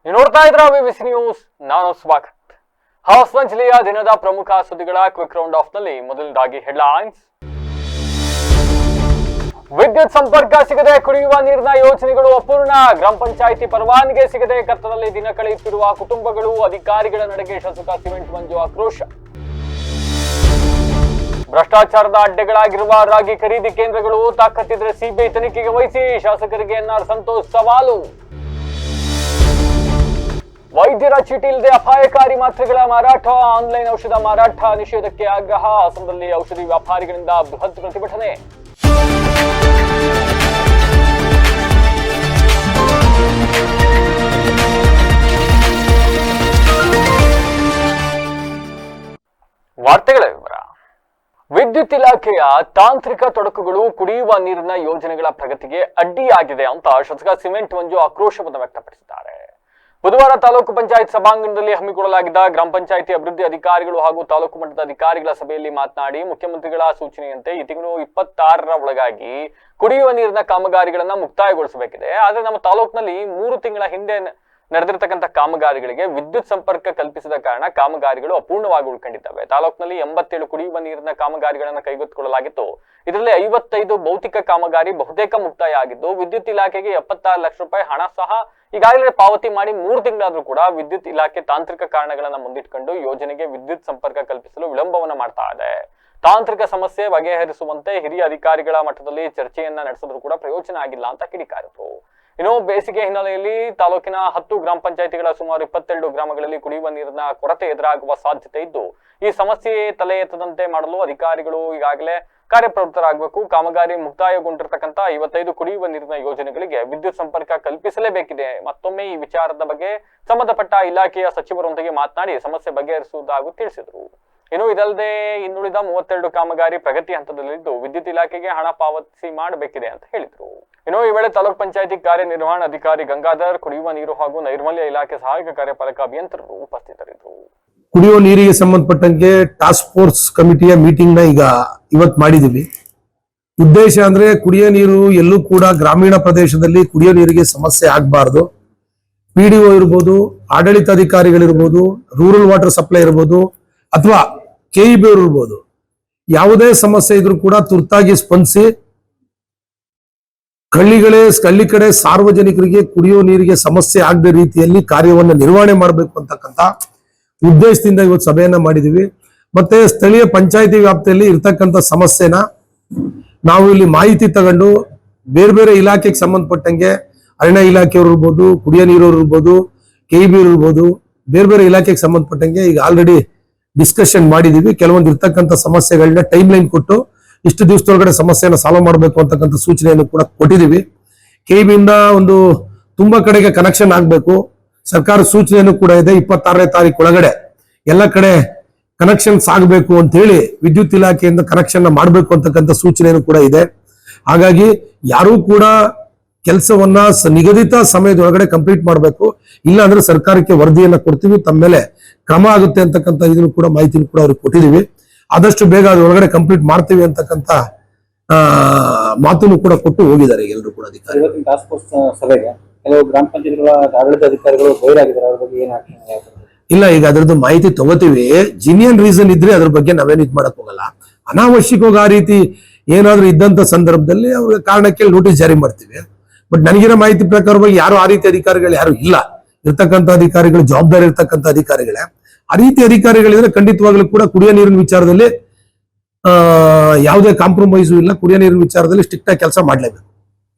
ನೀವು ನೋಡ್ತಾ ಇದ್ರ ವಿಬಿಸಿ ನ್ಯೂಸ್. ನಾನು ಸ್ವಾಗತ್. ಹಾಸನ ಜಿಲ್ಲೆಯ ದಿನದ ಪ್ರಮುಖ ಸುದ್ದಿಗಳ ಕ್ವಿಕ್ ರೌಂಡ್ ಆಫ್ ನಲ್ಲಿ ಮೊದಲದಾಗಿ ಹೆಡ್ಲೈನ್ಸ್. ವಿದ್ಯುತ್ ಸಂಪರ್ಕ ಸಿಗದೆ ಕುಡಿಯುವ ನೀರಿನ ಯೋಜನೆಗಳು ಅಪೂರ್ಣ. ಗ್ರಾಮ ಪಂಚಾಯಿತಿ ಪರವಾನಗಿ ಸಿಗದೆ ಕತ್ತಲಲ್ಲಿ ದಿನ ಕಳೆಯುತ್ತಿರುವ ಕುಟುಂಬಗಳು. ಅಧಿಕಾರಿಗಳ ನಡೆಗೆ ಶಾಸಕ ಸಿಮೆಂಟ್ ಮಂಜು ಆಕ್ರೋಶ. ಭ್ರಷ್ಟಾಚಾರದ ಅಡ್ಡೆಗಳಾಗಿರುವ ರಾಗಿ ಖರೀದಿ ಕೇಂದ್ರಗಳು ತಾಕತ್ತಿದ್ರೆ ಸಿಬಿಐ ತನಿಖೆಗೆ ವಹಿಸಿ. ಶಾಸಕರಿಗೆ ಎನ್ಆರ್ ಸಂತೋಷ್ ಸವಾಲು. ವೈದ್ಯರ ಚೀಟಿ ಇಲ್ಲದೆ ಅಪಾಯಕಾರಿ ಮಾತ್ರೆಗಳ ಮಾರಾಟ. ಆನ್ಲೈನ್ ಔಷಧ ಮಾರಾಟ ನಿಷೇಧಕ್ಕೆ ಆಗ್ರಹ. ಹಾಸನದಲ್ಲಿ ಔಷಧಿ ವ್ಯಾಪಾರಿಗಳಿಂದ ಬೃಹತ್ ಪ್ರತಿಭಟನೆ. ವಾರ್ತೆಗಳ ವಿವರ. ವಿದ್ಯುತ್ ಇಲಾಖೆಯ ತಾಂತ್ರಿಕ ತೊಡಕುಗಳು ಕುಡಿಯುವ ನೀರಿನ ಯೋಜನೆಗಳ ಪ್ರಗತಿಗೆ ಅಡ್ಡಿಯಾಗಿದೆ ಅಂತ ಶಾಸಕ ಸಿಮೆಂಟ್ ಮಂಜು ಆಕ್ರೋಶವನ್ನು ವ್ಯಕ್ತಪಡಿಸಿದ್ದಾರೆ. ಬುಧವಾರ ತಾಲೂಕು ಪಂಚಾಯತ್ ಸಭಾಂಗಣದಲ್ಲಿ ಹಮ್ಮಿಕೊಳ್ಳಲಾಗಿದ್ದ ಗ್ರಾಮ ಪಂಚಾಯಿತಿ ಅಭಿವೃದ್ಧಿ ಅಧಿಕಾರಿಗಳು ಹಾಗೂ ತಾಲೂಕು ಮಟ್ಟದ ಅಧಿಕಾರಿಗಳ ಸಭೆಯಲ್ಲಿ ಮಾತನಾಡಿ, ಮುಖ್ಯಮಂತ್ರಿಗಳ ಸೂಚನೆಯಂತೆ ಈ ತಿಂಗಳು 26ರ ಒಳಗಾಗಿ ಕುಡಿಯುವ ನೀರಿನ ಕಾಮಗಾರಿಗಳನ್ನ ಮುಕ್ತಾಯಗೊಳಿಸಬೇಕಿದೆ. ಆದರೆ ನಮ್ಮ ತಾಲೂಕಿನಲ್ಲಿ 3 ತಿಂಗಳ ಹಿಂದೆ ನಡೆದಿರತಕ್ಕಂಥ ಕಾಮಗಾರಿಗಳಿಗೆ ವಿದ್ಯುತ್ ಸಂಪರ್ಕ ಕಲ್ಪಿಸಿದ ಕಾರಣ ಕಾಮಗಾರಿಗಳು ಅಪೂರ್ಣವಾಗಿ ಉಳ್ಕೊಂಡಿದ್ದಾವೆ. ತಾಲೂಕಿನಲ್ಲಿ 87 ಕುಡಿಯುವ ನೀರಿನ ಕಾಮಗಾರಿಗಳನ್ನು ಕೈಗೆತ್ತಿಕೊಳ್ಳಲಾಗಿತ್ತು. ಇದರಲ್ಲಿ 55 ಭೌತಿಕ ಕಾಮಗಾರಿ ಬಹುತೇಕ ಮುಕ್ತಾಯ ಆಗಿದ್ದು, ವಿದ್ಯುತ್ ಇಲಾಖೆಗೆ 76 ಲಕ್ಷ ರೂಪಾಯಿ ಹಣ ಸಹ ಈಗಾಗಲೇ ಪಾವತಿ ಮಾಡಿ 3 ತಿಂಗಳಾದ್ರೂ ಕೂಡ ವಿದ್ಯುತ್ ಇಲಾಖೆ ತಾಂತ್ರಿಕ ಕಾರಣಗಳನ್ನ ಮುಂದಿಟ್ಕೊಂಡು ಯೋಜನೆಗೆ ವಿದ್ಯುತ್ ಸಂಪರ್ಕ ಕಲ್ಪಿಸಲು ವಿಳಂಬವನ್ನ ಮಾಡ್ತಾ ಇದೆ. ತಾಂತ್ರಿಕ ಸಮಸ್ಯೆ ಬಗೆಹರಿಸುವಂತೆ ಹಿರಿಯ ಅಧಿಕಾರಿಗಳ ಮಟ್ಟದಲ್ಲಿ ಚರ್ಚೆಯನ್ನ ನಡೆಸಿದ್ರು ಕೂಡ ಪ್ರಯೋಜನ ಆಗಿಲ್ಲ ಅಂತ ಕಿಡಿಕಾರಿದ್ರು. ಇನ್ನು ಬೇಸಿಗೆ ಹಿನ್ನೆಲೆಯಲ್ಲಿ ತಾಲೂಕಿನ 10 ಗ್ರಾಮ ಪಂಚಾಯಿತಿಗಳ ಸುಮಾರು 22 ಗ್ರಾಮಗಳಲ್ಲಿ ಕುಡಿಯುವ ನೀರಿನ ಕೊರತೆ ಎದುರಾಗುವ ಸಾಧ್ಯತೆ ಇದ್ದು, ಈ ಸಮಸ್ಯೆ ತಲೆ ಎತ್ತದಂತೆ ಮಾಡಲು ಅಧಿಕಾರಿಗಳು ಈಗಾಗಲೇ ಕಾರ್ಯಪ್ರವೃತ್ತರಾಗಬೇಕು. ಕಾಮಗಾರಿ ಮುಕ್ತಾಯಗೊಂಡಿರತಕ್ಕಂಥ 55 ಕುಡಿಯುವ ನೀರಿನ ಯೋಜನೆಗಳಿಗೆ ವಿದ್ಯುತ್ ಸಂಪರ್ಕ ಕಲ್ಪಿಸಲೇಬೇಕಿದೆ. ಮತ್ತೊಮ್ಮೆ ಈ ವಿಚಾರದ ಬಗ್ಗೆ ಸಂಬಂಧಪಟ್ಟ ಇಲಾಖೆಯ ಸಚಿವರೊಂದಿಗೆ ಮಾತನಾಡಿ ಸಮಸ್ಯೆ ಬಗೆಹರಿಸುವುದಾಗಿ ತಿಳಿಸಿದರು. ಇನ್ನು ಇದಲ್ಲದೆ ಇನ್ನುಳಿದ 32 ಕಾಮಗಾರಿ ಪ್ರಗತಿ ಹಂತದಲ್ಲಿದ್ದು, ವಿದ್ಯುತ್ ಇಲಾಖೆಗೆ ಹಣ ಪಾವತಿ ಮಾಡಬೇಕಿದೆ ಅಂತ ಹೇಳಿದರು. ಇನ್ನು ಈ ವೇಳೆ ತಾಲೂಕ್ ಪಂಚಾಯಿತಿ ಕಾರ್ಯನಿರ್ವಹಣಾಧಿಕಾರಿ ಗಂಗಾಧರ್, ಕುಡಿಯುವ ನೀರು ಹಾಗೂ ನೈರ್ಮಲ್ಯ ಇಲಾಖೆ ಸಹಾಯಕ ಕಾರ್ಯಪಾಲಕ ಅಭಿಯಂತರರು ಉಪಸ್ಥಿತರಿದ್ದರು. ಕುಡಿಯುವ ನೀರಿಗೆ ಸಂಬಂಧಪಟ್ಟಂಗೆ ಟಾಸ್ಕ್ ಫೋರ್ಸ್ ಕಮಿಟಿಯ ಮೀಟಿಂಗ್ ನ ಇವತ್ತು ಮಾಡಿದೀವಿ. ಉದ್ದೇಶ ಅಂದ್ರೆ ಕುಡಿಯೋ ನೀರು ಎಲ್ಲೂ ಕೂಡ ಗ್ರಾಮೀಣ ಪ್ರದೇಶದಲ್ಲಿ ಕುಡಿಯೋ ನೀರಿಗೆ ಸಮಸ್ಯೆ ಆಗಬಾರ್ದು. PDO ಇರ್ಬೋದು, ಆಡಳಿತಾಧಿಕಾರಿಗಳಿರ್ಬೋದು, ರೂರಲ್ ವಾಟರ್ ಸಪ್ಲೈ ಇರ್ಬೋದು, ಅಥವಾ KEB ಇರ್ಬೋದು, ಯಾವುದೇ ಸಮಸ್ಯೆ ಇದ್ರೂ ಕೂಡ ತುರ್ತಾಗಿ ಸ್ಪಂದಿಸಿ ಹಳ್ಳಿ ಕಡೆ ಸಾರ್ವಜನಿಕರಿಗೆ ಕುಡಿಯೋ ನೀರಿಗೆ ಸಮಸ್ಯೆ ಆಗದ ರೀತಿಯಲ್ಲಿ ಕಾರ್ಯವನ್ನು ನಿರ್ವಹಣೆ ಮಾಡಬೇಕು ಅಂತಕ್ಕಂಥ ಉದ್ದೇಶದಿಂದ ಇವತ್ತು ಸಭೆಯನ್ನ ಮಾಡಿದೀವಿ. ಮತ್ತೆ ಸ್ಥಳೀಯ ಪಂಚಾಯಿತಿ ವ್ಯಾಪ್ತಿಯಲ್ಲಿ ಇರ್ತಕ್ಕಂಥ ಸಮಸ್ಯೆನ ನಾವು ಇಲ್ಲಿ ಮಾಹಿತಿ ತಗೊಂಡು ಬೇರೆ ಬೇರೆ ಇಲಾಖೆಗೆ ಸಂಬಂಧಪಟ್ಟಂಗೆ ಅರಣ್ಯ ಇಲಾಖೆಯವರು ಇರ್ಬೋದು, ಕುಡಿಯೋ ನೀರವ್ರು ಇರ್ಬೋದು, KEB ಇರ್ಬೋದು, ಬೇರೆ ಬೇರೆ ಇಲಾಖೆಗೆ ಸಂಬಂಧಪಟ್ಟಂಗೆ ಈಗ ಆಲ್ರೆಡಿ ಡಿಸ್ಕಷನ್ ಮಾಡಿದೀವಿ. ಕೆಲವೊಂದು ಇರ್ತಕ್ಕಂಥ ಸಮಸ್ಯೆಗಳನ್ನ ಟೈಮ್ ಲೈನ್ ಕೊಟ್ಟು ಇಷ್ಟು ದಿವಸದೊಳಗಡೆ ಸಮಸ್ಯೆಯನ್ನು ಸಾಲ್ವ್ ಮಾಡಬೇಕು ಅಂತಕ್ಕಂಥ ಸೂಚನೆಯನ್ನು ಕೂಡ ಕೊಟ್ಟಿದ್ದೀವಿ. KEB ಇಂದ ಒಂದು ತುಂಬಾ ಕಡೆಗೆ ಕನೆಕ್ಷನ್ ಆಗಬೇಕು. ಸರ್ಕಾರ ಸೂಚನೆಯನ್ನು ಕೂಡ ಇದೆ. 26ನೇ ತಾರೀಕು ಒಳಗಡೆ ಎಲ್ಲ ಕಡೆ ಕನೆಕ್ಷನ್ಸ್ ಆಗಬೇಕು ಅಂತ ಹೇಳಿ ವಿದ್ಯುತ್ ಇಲಾಖೆಯಿಂದ ಕನೆಕ್ಷನ್ ಮಾಡಬೇಕು ಅಂತಕ್ಕಂಥ ಸೂಚನೆಯನ್ನು ಕೂಡ ಇದೆ. ಹಾಗಾಗಿ ಯಾರೂ ಕೂಡ ಕೆಲಸವನ್ನ ನಿಗದಿತ ಸಮಯದೊಳಗಡೆ ಕಂಪ್ಲೀಟ್ ಮಾಡಬೇಕು. ಇಲ್ಲ ಅಂದ್ರೆ ಸರ್ಕಾರಕ್ಕೆ ವರದಿಯನ್ನ ಕೊಡ್ತೀವಿ, ತಮ್ಮ ಮೇಲೆ ಕ್ರಮ ಆಗುತ್ತೆ ಅಂತಕ್ಕಂಥ ಇದನ್ನು ಕೂಡ ಮಾಹಿತಿಯನ್ನು ಕೂಡ ಅವ್ರಿಗೆ ಕೊಟ್ಟಿದ್ದೀವಿ. ಆದಷ್ಟು ಬೇಗ ಅದ್ರೊಳಗಡೆ ಕಂಪ್ಲೀಟ್ ಮಾಡ್ತೀವಿ ಅಂತಕ್ಕಂಥ ಮಾತನ್ನು ಕೂಡ ಕೊಟ್ಟು ಹೋಗಿದ್ದಾರೆ ಎಲ್ಲರೂ ಕೂಡ ಅಧಿಕಾರಿಗಳು. ಟಾಸ್ಕ್ ಫೋರ್ಸ್ ಸಭೆಗೆ ಕೆಲವು ಗ್ರಾಮ ಪಂಚಾಯತ್ಗಳ ಆಡಳಿತ ಅಧಿಕಾರಿಗಳು ಗೈರಾಗಿದ್ದಾರೆ. ಅದ್ರ ಬಗ್ಗೆ ಏನು ಆಕ್ಷನ್? ಇಲ್ಲ, ಈಗ ಅದ್ರದ್ದು ಮಾಹಿತಿ ತಗೋತೀವಿ. ಜಿನಿಯನ್ ರೀಸನ್ ಇದ್ರೆ ಅದ್ರ ಬಗ್ಗೆ ನಾವೇನು ಇದು ಮಾಡಕ್ ಹೋಗಲ್ಲ. ಅನಾವಶ್ಯಕವಾಗಿ ಆ ರೀತಿ ಏನಾದ್ರೂ ಇದ್ದಂತ ಸಂದರ್ಭದಲ್ಲಿ ಅವ್ರ ಕಾರಣಕ್ಕೆ ನೋಟಿಸ್ ಜಾರಿ ಮಾಡ್ತೀವಿ. ಬಟ್ ನನಗಿರೋ ಮಾಹಿತಿ ಪ್ರಕಾರವಾಗಿ ಯಾರು ಆ ರೀತಿ ಅಧಿಕಾರಿಗಳು ಯಾರು ಇಲ್ಲ. ಇರ್ತಕ್ಕಂಥ ಅಧಿಕಾರಿಗಳು ಜವಾಬ್ದಾರಿ ಇರ್ತಕ್ಕಂಥ ಅಧಿಕಾರಿಗಳೇ. ಆ ರೀತಿ ಅಧಿಕಾರಿಗಳಿದ್ರೆ ಖಂಡಿತವಾಗ್ಲೂ ಕೂಡ ಕುಡಿಯೋ ನೀರಿನ ವಿಚಾರದಲ್ಲಿ ಯಾವುದೇ ಕಾಂಪ್ರಮೈಸು ಇಲ್ಲ. ಕುಡಿಯೋ ನೀರಿನ ವಿಚಾರದಲ್ಲಿ ಸ್ಟ್ರಿಕ್ಟ್ ಆಗಿ ಕೆಲಸ ಮಾಡಲೇಬೇಕು.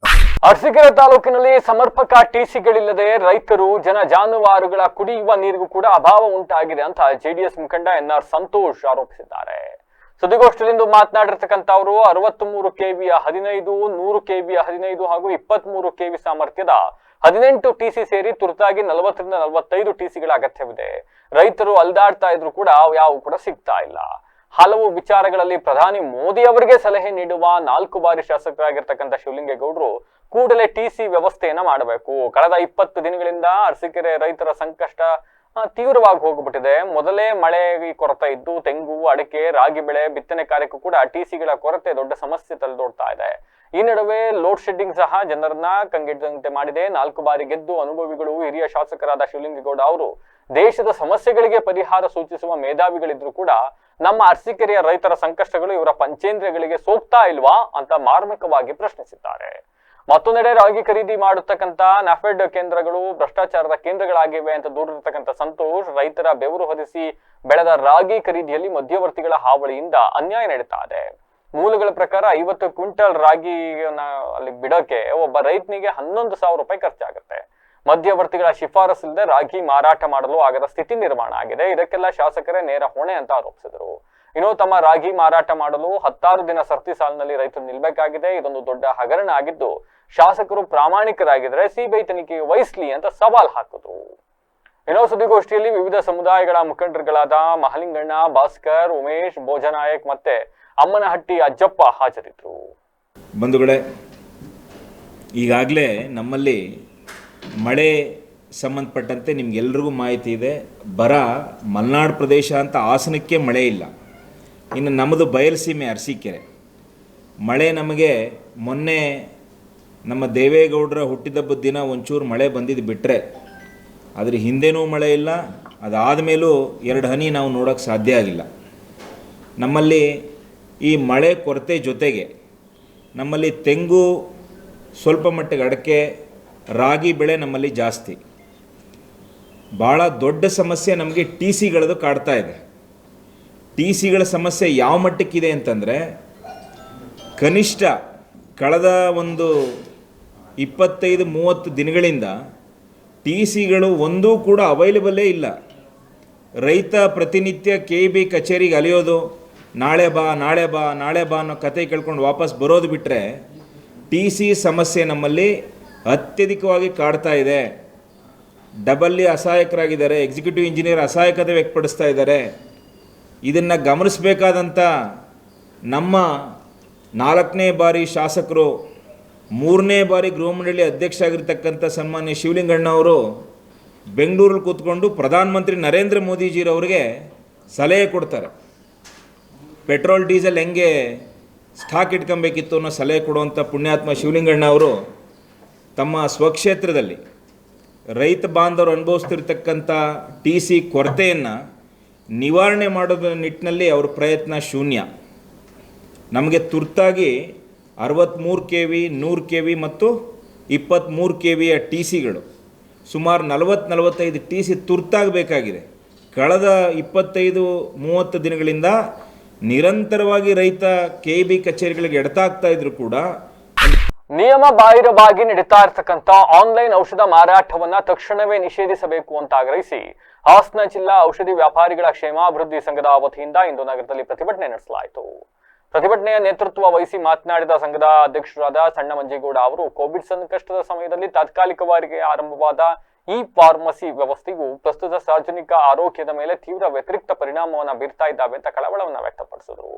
ಅರಸೀಕೆರೆ ತಾಲೂಕಿನಲ್ಲಿ ಸಮರ್ಪಕ ಟಿಸಿಗಳಿಲ್ಲದೆ ರೈತರು, ಜನ ಜಾನುವಾರುಗಳ ಕುಡಿಯುವ ನೀರಿಗೂ ಕೂಡ ಅಭಾವ ಉಂಟಾಗಿದೆ ಅಂತ JDS ಮುಖಂಡ ಎನ್ಆರ್ ಸಂತೋಷ್ ಆರೋಪಿಸಿದ್ದಾರೆ. ಸುದ್ದಿಗೋಷ್ಠಿಯಲ್ಲಿಂದು ಮಾತನಾಡಿರ್ತಕ್ಕಂಥ ಅವರು 63 KVಯ 15, 100 KVಯ 15 ಹಾಗೂ 23 KV ಸಾಮರ್ಥ್ಯದ 18 TC ಸೇರಿ ತುರ್ತಾಗಿ 40ರಿಂದ 45 TCಗಳ ಅಗತ್ಯವಿದೆ. ರೈತರು ಅಲ್ದಾಡ್ತಾ ಇದ್ರು ಕೂಡ ಯಾವ ಕೂಡ ಸಿಗ್ತಾ ಇಲ್ಲ. ಹಲವು ವಿಚಾರಗಳಲ್ಲಿ ಪ್ರಧಾನಿ ಮೋದಿ ಅವರಿಗೆ ಸಲಹೆ ನೀಡುವ 4 ಬಾರಿ ಶಾಸಕರಾಗಿರ್ತಕ್ಕಂಥ ಶಿವಲಿಂಗೇಗೌಡರು ಕೂಡಲೇ TC ವ್ಯವಸ್ಥೆಯನ್ನ ಮಾಡಬೇಕು. ಕಳೆದ 20 ದಿನಗಳಿಂದ ಅರಸೀಕೆರೆ ರೈತರ ಸಂಕಷ್ಟ ತೀವ್ರವಾಗಿ ಹೋಗ್ಬಿಟ್ಟಿದೆ. ಮೊದಲೇ ಮಳೆ ಕೊರತೆ ಇದ್ದು ತೆಂಗು, ಅಡಿಕೆ, ರಾಗಿ ಬೆಳೆ ಬಿತ್ತನೆ ಕಾರ್ಯಕ್ಕೂ ಕೂಡ TCಗಳ ಕೊರತೆ ದೊಡ್ಡ ಸಮಸ್ಯೆ ತಲೆದೋಡ್ತಾ ಇದೆ. ಈ ನಡುವೆ ಲೋಡ್ ಶೆಡ್ಡಿಂಗ್ ಸಹ ಜನರನ್ನ ಕಂಗೆಟ್ಟಂತೆ ಮಾಡಿದೆ. 4 ಬಾರಿ ಗೆದ್ದು ಅನುಭವಿಗಳು ಹಿರಿಯ ಶಾಸಕರಾದ ಶಿವಲಿಂಗೇಗೌಡ ಅವರು ದೇಶದ ಸಮಸ್ಯೆಗಳಿಗೆ ಪರಿಹಾರ ಸೂಚಿಸುವ ಮೇಧಾವಿಗಳಿದ್ರು ಕೂಡ ನಮ್ಮ ಅರಸೀಕೆರೆಯ ರೈತರ ಸಂಕಷ್ಟಗಳು ಇವರ ಪಂಚೇಂದ್ರಿಯಗಳಿಗೆ ಸೋಗ್ತಾ ಇಲ್ವಾ ಅಂತ ಮಾರ್ಮಿಕವಾಗಿ ಪ್ರಶ್ನಿಸಿದ್ದಾರೆ. ಮತ್ತೊಂದೆಡೆ ರಾಗಿ ಖರೀದಿ ಮಾಡತಕ್ಕಂತ ನಾಫೆಡ್ ಕೇಂದ್ರಗಳು ಭ್ರಷ್ಟಾಚಾರದ ಕೇಂದ್ರಗಳಾಗಿವೆ ಅಂತ ದೂರಿರ್ತಕ್ಕಂಥ ಸಂತೋಷ್, ರೈತರ ಬೆವರು ಹೊದಿಸಿ ಬೆಳೆದ ರಾಗಿ ಖರೀದಿಯಲ್ಲಿ ಮಧ್ಯವರ್ತಿಗಳ ಹಾವಳಿಯಿಂದ ಅನ್ಯಾಯ ನಡೀತಾ ಇದೆ. ಮೂಲಗಳ ಪ್ರಕಾರ 50 ಕ್ವಿಂಟಲ್ ರಾಗಿಯನ್ನ ಅಲ್ಲಿ ಬಿಡೋಕೆ ಒಬ್ಬ ರೈತನಿಗೆ 11,000 ರೂಪಾಯಿ ಖರ್ಚಾಗುತ್ತೆ. ಮಧ್ಯವರ್ತಿಗಳ ಶಿಫಾರಸಿಲ್ಲದೆ ರಾಗಿ ಮಾರಾಟ ಮಾಡಲು ಆಗದ ಸ್ಥಿತಿ ನಿರ್ಮಾಣ ಆಗಿದೆ. ಇದಕ್ಕೆಲ್ಲ ಶಾಸಕರೇ ನೇರ ಹೊಣೆ ಅಂತ ಆರೋಪಿಸಿದರು. ಇನ್ನು ತಮ್ಮ ರಾಗಿ ಮಾರಾಟ ಮಾಡಲು 16 ದಿನ ಸರತಿ ಸಾಲಿನಲ್ಲಿ ರೈತರು ನಿಲ್ಬೇಕಾಗಿದೆ. ಇದೊಂದು ದೊಡ್ಡ ಹಗರಣ ಆಗಿದ್ದು, ಶಾಸಕರು ಪ್ರಾಮಾಣಿಕರಾಗಿದ್ರೆ ಸಿಬಿಐ ತನಿಖೆಗೆ ವಹಿಸ್ಲಿ ಅಂತ ಸವಾಲ್ ಹಾಕಿದ್ರು. ಇನ್ನು ಸುದ್ದಿಗೋಷ್ಠಿಯಲ್ಲಿ ವಿವಿಧ ಸಮುದಾಯಗಳ ಮುಖಂಡರುಗಳಾದ ಮಹಲಿಂಗಣ್ಣ, ಭಾಸ್ಕರ್, ಉಮೇಶ್, ಭೋಜನಾಯಕ್ ಮತ್ತೆ ಅಮ್ಮನಹಟ್ಟಿ ಅಜ್ಜಪ್ಪ ಹಾಜರಿದ್ದರು. ಬಂಧುಗಳೇ, ಈಗಾಗಲೇ ನಮ್ಮಲ್ಲಿ ಮಳೆ ಸಂಬಂಧಪಟ್ಟಂತೆ ನಿಮ್ಗೆಲ್ರಿಗೂ ಮಾಹಿತಿ ಇದೆ. ಬರ ಮಲೆನಾಡು ಪ್ರದೇಶ ಅಂತ ಹಾಸನಕ್ಕೆ ಮಳೆ ಇಲ್ಲ. ಇನ್ನು ನಮ್ಮದು ಬಯಲುಸೀಮೆ ಅರಸೀಕೆರೆ. ಮಳೆ ನಮಗೆ ಮೊನ್ನೆ ನಮ್ಮ ದೇವೇಗೌಡರ ಹುಟ್ಟಿದಬ್ಬದ ದಿನ ಒಂಚೂರು ಮಳೆ ಬಂದಿದ್ದು ಬಿಟ್ಟರೆ ಅದ್ರ ಹಿಂದೆನೂ ಮಳೆ ಇಲ್ಲ, ಅದಾದ ಮೇಲೂ 2 ಹನಿ ನಾವು ನೋಡೋಕ್ಕೆ ಸಾಧ್ಯ ಆಗಿಲ್ಲ. ನಮ್ಮಲ್ಲಿ ಈ ಮಳೆ ಕೊರತೆ ಜೊತೆಗೆ ನಮ್ಮಲ್ಲಿ ತೆಂಗು, ಸ್ವಲ್ಪ ಮಟ್ಟಿಗೆ ಅಡಿಕೆ, ರಾಗಿ ಬೆಳೆ ನಮ್ಮಲ್ಲಿ ಜಾಸ್ತಿ. ಭಾಳ ದೊಡ್ಡ ಸಮಸ್ಯೆ ನಮಗೆ ಟಿ ಸಿಗಳದು ಕಾಡ್ತಾ ಇದೆ. ಟಿ ಸಿಗಳ ಸಮಸ್ಯೆ ಯಾವ ಮಟ್ಟಕ್ಕಿದೆ ಅಂತಂದರೆ, ಕನಿಷ್ಠ ಕಳೆದ ಒಂದು 25-30 ದಿನಗಳಿಂದ ಟಿ ಸಿಗಳು ಒಂದೂ ಕೂಡ ಅವೈಲೇಬಲ್ಲೇ ಇಲ್ಲ. ರೈತ ಪ್ರತಿನಿತ್ಯ KEB ಕಚೇರಿಗೆ ಅಲೆಯೋದು, ನಾಳೆ ಬಾ ನಾಳೆ ಬಾ ನಾಳೆ ಬಾ ಅನ್ನೋ ಕತೆ ಕೇಳ್ಕೊಂಡು ವಾಪಸ್ ಬರೋದು ಬಿಟ್ಟರೆ ಟಿ ಸಿ ಸಮಸ್ಯೆ ನಮ್ಮಲ್ಲಿ ಅತ್ಯಧಿಕವಾಗಿ ಕಾಡ್ತಾ ಇದೆ. ಡಬಲ್ಲಿ ಅಸಹಾಯಕರಾಗಿದ್ದಾರೆ, ಎಕ್ಸಿಕ್ಯೂಟಿವ್ ಇಂಜಿನಿಯರ್ ಅಸಹಾಯಕತೆ ವ್ಯಕ್ತಪಡಿಸ್ತಾ ಇದ್ದಾರೆ. ಇದನ್ನು ಗಮನಿಸಬೇಕಾದಂಥ ನಮ್ಮ 4ನೇ ಬಾರಿ ಶಾಸಕರು, 3ನೇ ಬಾರಿ ಗೃಹ ಮಂಡಳಿ ಅಧ್ಯಕ್ಷ ಆಗಿರ್ತಕ್ಕಂಥ ಸನ್ಮಾನ್ಯ ಶಿವಲಿಂಗಣ್ಣ ಅವರು ಬೆಂಗಳೂರಲ್ಲಿ ಕೂತ್ಕೊಂಡು ಪ್ರಧಾನಮಂತ್ರಿ ನರೇಂದ್ರ ಮೋದಿಜಿರವ್ರಿಗೆ ಸಲಹೆ ಕೊಡ್ತಾರೆ. ಪೆಟ್ರೋಲ್ ಡೀಸೆಲ್ ಹೆಂಗೆ ಸ್ಟಾಕ್ ಇಟ್ಕೊಬೇಕಿತ್ತು ಅನ್ನೋ ಸಲಹೆ ಕೊಡುವಂಥ ಪುಣ್ಯಾತ್ಮ ಶಿವಲಿಂಗಣ್ಣ ಅವರು ತಮ್ಮ ಸ್ವಕ್ಷೇತ್ರದಲ್ಲಿ ರೈತ ಬಾಂಧವರು ಅನುಭವಿಸ್ತಿರ್ತಕ್ಕಂಥ ಟಿ ಸಿ ಕೊರತೆಯನ್ನು ನಿವಾರಣೆ ಮಾಡೋದ್ರ ನಿಟ್ಟಿನಲ್ಲಿ ಅವ್ರ ಪ್ರಯತ್ನ ಶೂನ್ಯ. ನಮಗೆ ತುರ್ತಾಗಿ 63 KV, 100 KV ಮತ್ತು 23 KVಯ ಟಿ ಸಿಗಳು ಸುಮಾರು 40-45 ಟಿ ಸಿ ತುರ್ತಾಗಿ ಬೇಕಾಗಿದೆ. ಕಳೆದ 25-30 ದಿನಗಳಿಂದ ನಿರಂತರವಾಗಿ ರೈತ KEB ಕಚೇರಿಗಳಿಗೆ ಎಡತಾಗ್ತಾ ಇದ್ರು ಕೂಡ ನಿಯಮ ಬಾಹಿರವಾಗಿ ನಡೀತಾ ಇರತಕ್ಕಂತ ಆನ್ಲೈನ್ ಔಷಧ ಮಾರಾಟವನ್ನ ತಕ್ಷಣವೇ ನಿಷೇಧಿಸಬೇಕು ಅಂತ ಆಗ್ರಹಿಸಿ ಹಾಸನ ಜಿಲ್ಲಾ ಔಷಧಿ ವ್ಯಾಪಾರಿಗಳ ಕ್ಷೇಮಾಭಿವೃದ್ಧಿ ಸಂಘದ ವತಿಯಿಂದ ಇಂದು ನಗರದಲ್ಲಿ ಪ್ರತಿಭಟನೆ ನಡೆಸಲಾಯಿತು. ಪ್ರತಿಭಟನೆಯ ನೇತೃತ್ವ ವಹಿಸಿ ಮಾತನಾಡಿದ ಸಂಘದ ಅಧ್ಯಕ್ಷರಾದ ಸಣ್ಣ ಮಂಜೇಗೌಡ ಅವರು, ಕೋವಿಡ್ ಸಂಕಷ್ಟದ ಸಮಯದಲ್ಲಿ ತಾತ್ಕಾಲಿಕವಾಗಿ ಆರಂಭವಾದ ಈ ಫಾರ್ಮಸಿ ವ್ಯವಸ್ಥೆಯು ಪ್ರಸ್ತುತ ಸಾರ್ವಜನಿಕ ಆರೋಗ್ಯದ ಮೇಲೆ ತೀವ್ರ ವ್ಯತಿರಿಕ್ತ ಪರಿಣಾಮವನ್ನು ಬೀರ್ತಾ ಇದ್ದಾವೆ ಅಂತ ಕಳವಳವನ್ನು ವ್ಯಕ್ತಪಡಿಸಿದರು.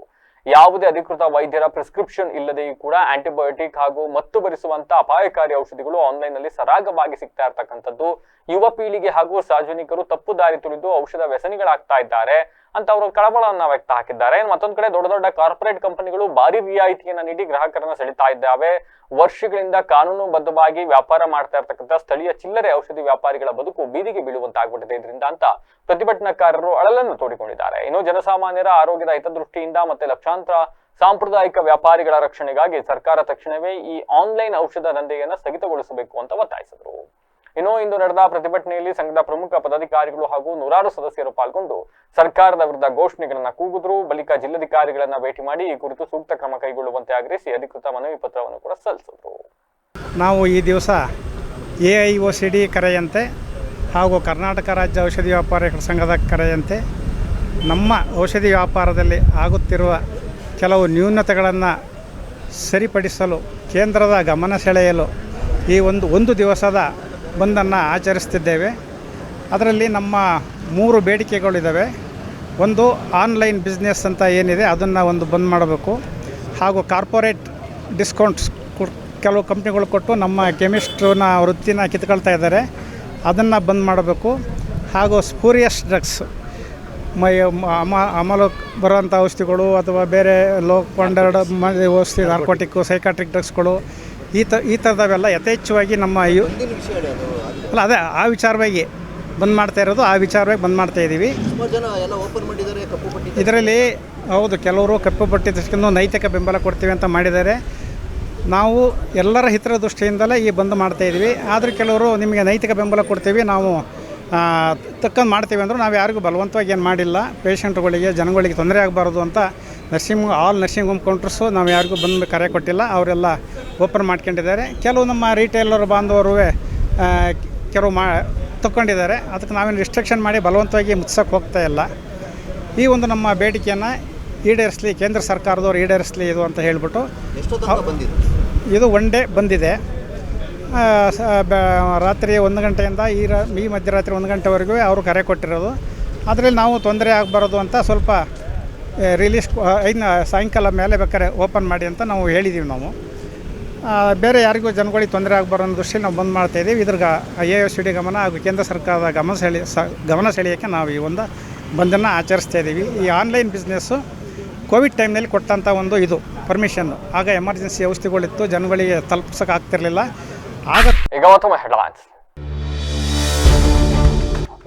ಯಾವುದೇ ಅಧಿಕೃತ ವೈದ್ಯರ ಪ್ರಿಸ್ಕ್ರಿಪ್ಷನ್ ಇಲ್ಲದೆಯೂ ಕೂಡ ಆಂಟಿಬಯೋಟಿಕ್ ಹಾಗೂ ಮತ್ತು ಭರಿಸುವಂತ ಅಪಾಯಕಾರಿ ಔಷಧಿಗಳು ಆನ್ಲೈನ್ ನಲ್ಲಿ ಸರಾಗವಾಗಿ ಸಿಗ್ತಾ ಇರ್ತಕ್ಕಂಥದ್ದು ಯುವ ಪೀಳಿಗೆ ಹಾಗೂ ಸಾರ್ವಜನಿಕರು ತಪ್ಪು ದಾರಿ ತುಳಿದು ಔಷಧ ವ್ಯಸನಿಗಳಾಗ್ತಾ ಇದ್ದಾರೆ ಅಂತ ಅವರು ಕಳವಳವನ್ನ ವ್ಯಕ್ತ ಹಾಕಿದ್ದಾರೆ. ಮತ್ತೊಂದು ಕಡೆ ದೊಡ್ಡ ದೊಡ್ಡ ಕಾರ್ಪೊರೇಟ್ ಕಂಪನಿಗಳು ಭಾರಿ ರಿಯಾಯಿತಿಯನ್ನ ನೀಡಿ ಗ್ರಾಹಕರನ್ನ ಸೆಳೀತಾ ಇದ್ದಾವೆ. ವರ್ಷಗಳಿಂದ ಕಾನೂನುಬದ್ಧವಾಗಿ ವ್ಯಾಪಾರ ಮಾಡ್ತಾ ಇರ್ತಕ್ಕಂಥ ಸ್ಥಳೀಯ ಚಿಲ್ಲರೆ ಔಷಧಿ ವ್ಯಾಪಾರಿಗಳ ಬದುಕು ಬೀದಿಗೆ ಬೀಳುವಂತಾಗ್ಬಿಟ್ಟಿದೆ ಇದರಿಂದ ಅಂತ ಪ್ರತಿಭಟನಾಕಾರರು ಅಳಲನ್ನು ತೋಡಿಕೊಂಡಿದ್ದಾರೆ. ಇನ್ನು ಜನಸಾಮಾನ್ಯರ ಆರೋಗ್ಯದ ಹಿತದೃಷ್ಟಿಯಿಂದ ಮತ್ತೆ ಲಕ್ಷಾಂತರ ಸಾಂಪ್ರದಾಯಿಕ ವ್ಯಾಪಾರಿಗಳ ರಕ್ಷಣೆಗಾಗಿ ಸರ್ಕಾರ ತಕ್ಷಣವೇ ಈ ಆನ್ಲೈನ್ ಔಷಧ ದಂಧೆಯನ್ನ ಸ್ಥಗಿತಗೊಳಿಸಬೇಕು ಅಂತ ಒತ್ತಾಯಿಸಿದರು. ಇನ್ನು ಇಂದು ನಡೆದ ಪ್ರತಿಭಟನೆಯಲ್ಲಿ ಸಂಘದ ಪ್ರಮುಖ ಪದಾಧಿಕಾರಿಗಳು ಹಾಗೂ ನೂರಾರು ಸದಸ್ಯರು ಪಾಲ್ಗೊಂಡು ಸರ್ಕಾರದ ವಿರುದ್ಧ ಘೋಷಣೆಗಳನ್ನ ಕೂಗಿದ್ರು. ಬಳಿಕ ಜಿಲ್ಲಾಧಿಕಾರಿಗಳನ್ನ ಭೇಟಿ ಮಾಡಿ ಈ ಕುರಿತು ಸೂಕ್ತ ಕ್ರಮ ಕೈಗೊಳ್ಳುವಂತೆ ಆಗ್ರಹಿಸಿ ಅಧಿಕೃತ ಮನವಿ ಪತ್ರವನ್ನು ಕೂಡ ಸಲ್ಲಿಸಿದ್ರು. ನಾವು ಈ ದಿವಸ AIOCD ಕರೆಯಂತೆ ಹಾಗೂ ಕರ್ನಾಟಕ ರಾಜ್ಯ ಔಷಧಿ ವ್ಯಾಪಾರಿಗಳ ಸಂಘದ ಕರೆಯಂತೆ ನಮ್ಮ ಔಷಧಿ ವ್ಯಾಪಾರದಲ್ಲಿ ಆಗುತ್ತಿರುವ ಕೆಲವು ನ್ಯೂನತೆಗಳನ್ನು ಸರಿಪಡಿಸಲು ಕೇಂದ್ರದ ಗಮನ ಸೆಳೆಯಲು ಈ ಒಂದು ದಿವಸದ ಬಂದನ್ನು ಆಚರಿಸ್ತಿದ್ದೇವೆ. ಅದರಲ್ಲಿ ನಮ್ಮ 3 ಬೇಡಿಕೆಗಳಿದ್ದಾವೆ. ಒಂದು, ಆನ್ಲೈನ್ ಬಿಸ್ನೆಸ್ ಅಂತ ಏನಿದೆ ಅದನ್ನು ಒಂದು ಬಂದ್ ಮಾಡಬೇಕು. ಹಾಗೂ ಕಾರ್ಪೊರೇಟ್ ಡಿಸ್ಕೌಂಟ್ಸ್ ಕೆಲವು ಕಂಪ್ನಿಗಳು ಕೊಟ್ಟು ನಮ್ಮ ಕೆಮಿಸ್ಟ್ರನ್ನ ವೃತ್ತಿನ ಕಿತ್ಕೊಳ್ತಾ ಇದ್ದಾರೆ, ಅದನ್ನು ಬಂದ್ ಮಾಡಬೇಕು. ಹಾಗೂ ಸ್ಪೂರಿಯಸ್ ಡ್ರಗ್ಸ್ ಅಮಲು ಬರುವಂಥ ಔಷಧಿಗಳು ಅಥವಾ ಬೇರೆ ಲೋ ಕೊಂಡರ್ಡ್ ಔಷಧಿ ನಾರ್ಕೋಟಿಕ್ಕು ಸೈಕಾಟ್ರಿಕ್ ಡ್ರಗ್ಸ್ಗಳು ಈ ಥರದವೆಲ್ಲ ಯಥೇಚ್ಛವಾಗಿ ನಮ್ಮ ಅಲ್ಲ ಅದೇ ಆ ವಿಚಾರವಾಗಿ ಬಂದ್ ಮಾಡ್ತಾ ಇರೋದು, ಆ ವಿಚಾರವಾಗಿ ಬಂದ್ ಮಾಡ್ತಾ ಇದ್ದೀವಿ. ಇದರಲ್ಲಿ ಹೌದು, ಕೆಲವರು ಕಪ್ಪು ಪಟ್ಟಿ ತಕ್ಷಣ ನೈತಿಕ ಬೆಂಬಲ ಕೊಡ್ತೀವಿ ಅಂತ ಮಾಡಿದ್ದಾರೆ. ನಾವು ಎಲ್ಲರ ಹಿತದೃಷ್ಟಿಯಿಂದಲೇ ಈ ಬಂದ್ ಮಾಡ್ತಾಯಿದ್ದೀವಿ. ಆದರೆ ಕೆಲವರು ನಿಮಗೆ ನೈತಿಕ ಬೆಂಬಲ ಕೊಡ್ತೀವಿ, ನಾವು ತಕ್ಕಂದು ಮಾಡ್ತೀವಿ ಅಂದರೂ ನಾವು ಯಾರಿಗೂ ಬಲವಂತವಾಗಿ ಏನು ಮಾಡಿಲ್ಲ. ಪೇಷಂಟ್ಗಳಿಗೆ ಜನಗಳಿಗೆ ತೊಂದರೆ ಆಗಬಾರ್ದು ಅಂತ ಆಲ್ ನರ್ಸಿಂಗ್ ಹೋಮ್ ಕೌಂಟರ್ಸು ನಾವು ಯಾರಿಗೂ ಬಂದು ಕರೆ ಕೊಟ್ಟಿಲ್ಲ, ಅವರೆಲ್ಲ ಓಪನ್ ಮಾಡ್ಕೊಂಡಿದ್ದಾರೆ. ಕೆಲವು ನಮ್ಮ ರೀಟೇಲರ್ ಬಾಂಧವರು ಕೆಲವು ತಗೊಂಡಿದ್ದಾರೆ. ಅದಕ್ಕೆ ನಾವೇನು ರಿಸ್ಟ್ರಿಕ್ಷನ್ ಮಾಡಿ ಬಲವಂತವಾಗಿ ಮುಚ್ಚಕ್ಕೆ ಹೋಗ್ತಾ ಇಲ್ಲ. ಈ ಒಂದು ನಮ್ಮ ಬೇಡಿಕೆಯನ್ನು ಈಡೇರಿಸಲಿ, ಕೇಂದ್ರ ಸರ್ಕಾರದವ್ರು ಈಡೇರಿಸಲಿ ಇದು ಅಂತ ಹೇಳಿಬಿಟ್ಟು ಇದು ಒನ್ ಡೇ ಬಂದಿದೆ. ರಾತ್ರಿ 1 ಗಂಟೆಯಿಂದ ಈ ಮಧ್ಯರಾತ್ರಿ 1 ಗಂಟೆವರೆಗೂ ಅವರು ಕರೆ ಕೊಟ್ಟಿರೋದು. ಅದರಲ್ಲಿ ನಾವು ತೊಂದರೆ ಆಗಬಾರ್ದು ಅಂತ ಸ್ವಲ್ಪ ರಿಲೀಸ್ ಸಾಯಂಕಾಲ ಮೇಲೆ ಬೇಕಾದ್ರೆ ಓಪನ್ ಮಾಡಿ ಅಂತ ನಾವು ಹೇಳಿದ್ದೀವಿ. ನಾವು ಬೇರೆ ಯಾರಿಗೂ ಜನಗಳಿಗೆ ತೊಂದರೆ ಆಗಬಾರ್ದು ಅನ್ನೋ ದೃಷ್ಟಿಯಲ್ಲಿ ನಾವು ಬಂದ್ ಮಾಡ್ತಾಯಿದ್ದೀವಿ. ಇದ್ರಿಗೆ AIOCD ಗಮನ ಹಾಗೂ ಕೇಂದ್ರ ಸರ್ಕಾರದ ಗಮನ ಸೆಳೆಯೋಕ್ಕೆ ನಾವು ಈ ಒಂದು ಬಂದನ್ನು ಆಚರಿಸ್ತಾ ಇದ್ದೀವಿ. ಈ ಆನ್ಲೈನ್ ಬಿಸ್ನೆಸ್ಸು ಕೋವಿಡ್ ಟೈಮ್ನಲ್ಲಿ ಕೊಟ್ಟಂಥ ಒಂದು ಇದು ಪರ್ಮಿಷನ್ನು. ಆಗ ಎಮರ್ಜೆನ್ಸಿ ಔಷಧಿಗಳಿತ್ತು, ಜನಗಳಿಗೆ ತಲುಪಿಸೋಕೆ ಆಗ್ತಿರಲಿಲ್ಲ. ಈಗ ಮತ್ತೊಮ್ಮೆ ಹೆಡ್ಲೈನ್ಸ್.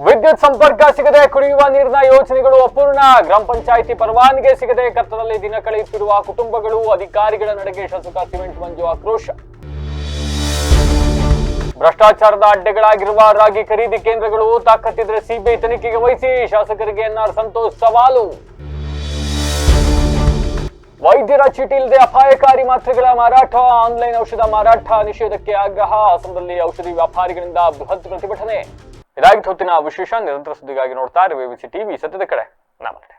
ವಿದ್ಯುತ್ ಸಂಪರ್ಕ ಸಿಗದೆ ಕುಡಿಯುವ ನೀರಿನ ಯೋಜನೆಗಳು ಅಪೂರ್ಣ. ಗ್ರಾಮ ಪಂಚಾಯಿತಿ ಪರವಾನಗಿ ಸಿಗದೆ ಕರ್ತದಲ್ಲಿ ದಿನ ಕಳೆಯುತ್ತಿರುವ ಕುಟುಂಬಗಳು. ಅಧಿಕಾರಿಗಳ ನಡೆಗೆ ಶಾಸಕ ಸಿಮೆಂಟ್ ಮಂಜು ಆಕ್ರೋಶ. ಭ್ರಷ್ಟಾಚಾರದ ಅಡ್ಡೆಗಳಾಗಿರುವ ರಾಗಿ ಖರೀದಿ ಕೇಂದ್ರಗಳು ತಾಕತ್ತಿದ್ರೆ ಸಿಬಿಐ ತನಿಖೆಗೆ ವಹಿಸಿ. ಶಾಸಕರಿಗೆ NR ಸಂತೋಷ್ ಸವಾಲು. ವೈದ್ಯರ ಚೀಟಿ ಇಲ್ಲದೆ ಅಪಾಯಕಾರಿ ಮಾತ್ರೆಗಳ ಮಾರಾಟ, ಆನ್ಲೈನ್ ಔಷಧ ಮಾರಾಟ ನಿಷೇಧಕ್ಕೆ ಆಗ್ರಹ. ಅಸ್ಸಾಂನಲ್ಲಿ ಔಷಧಿ ವ್ಯಾಪಾರಿಗಳಿಂದ ಬೃಹತ್ ಪ್ರತಿಭಟನೆ. ಇದಾಗಿತ್ತು ಹೊತ್ತಿನ ವಿಶೇಷ. ನಿರಂತರ ಸುದ್ದಿಗಾಗಿ ನೋಡ್ತಾ ಇರಿ BBC TV, ಸತ್ಯದ ಕಡೆ ನಮಸ್ತೆ.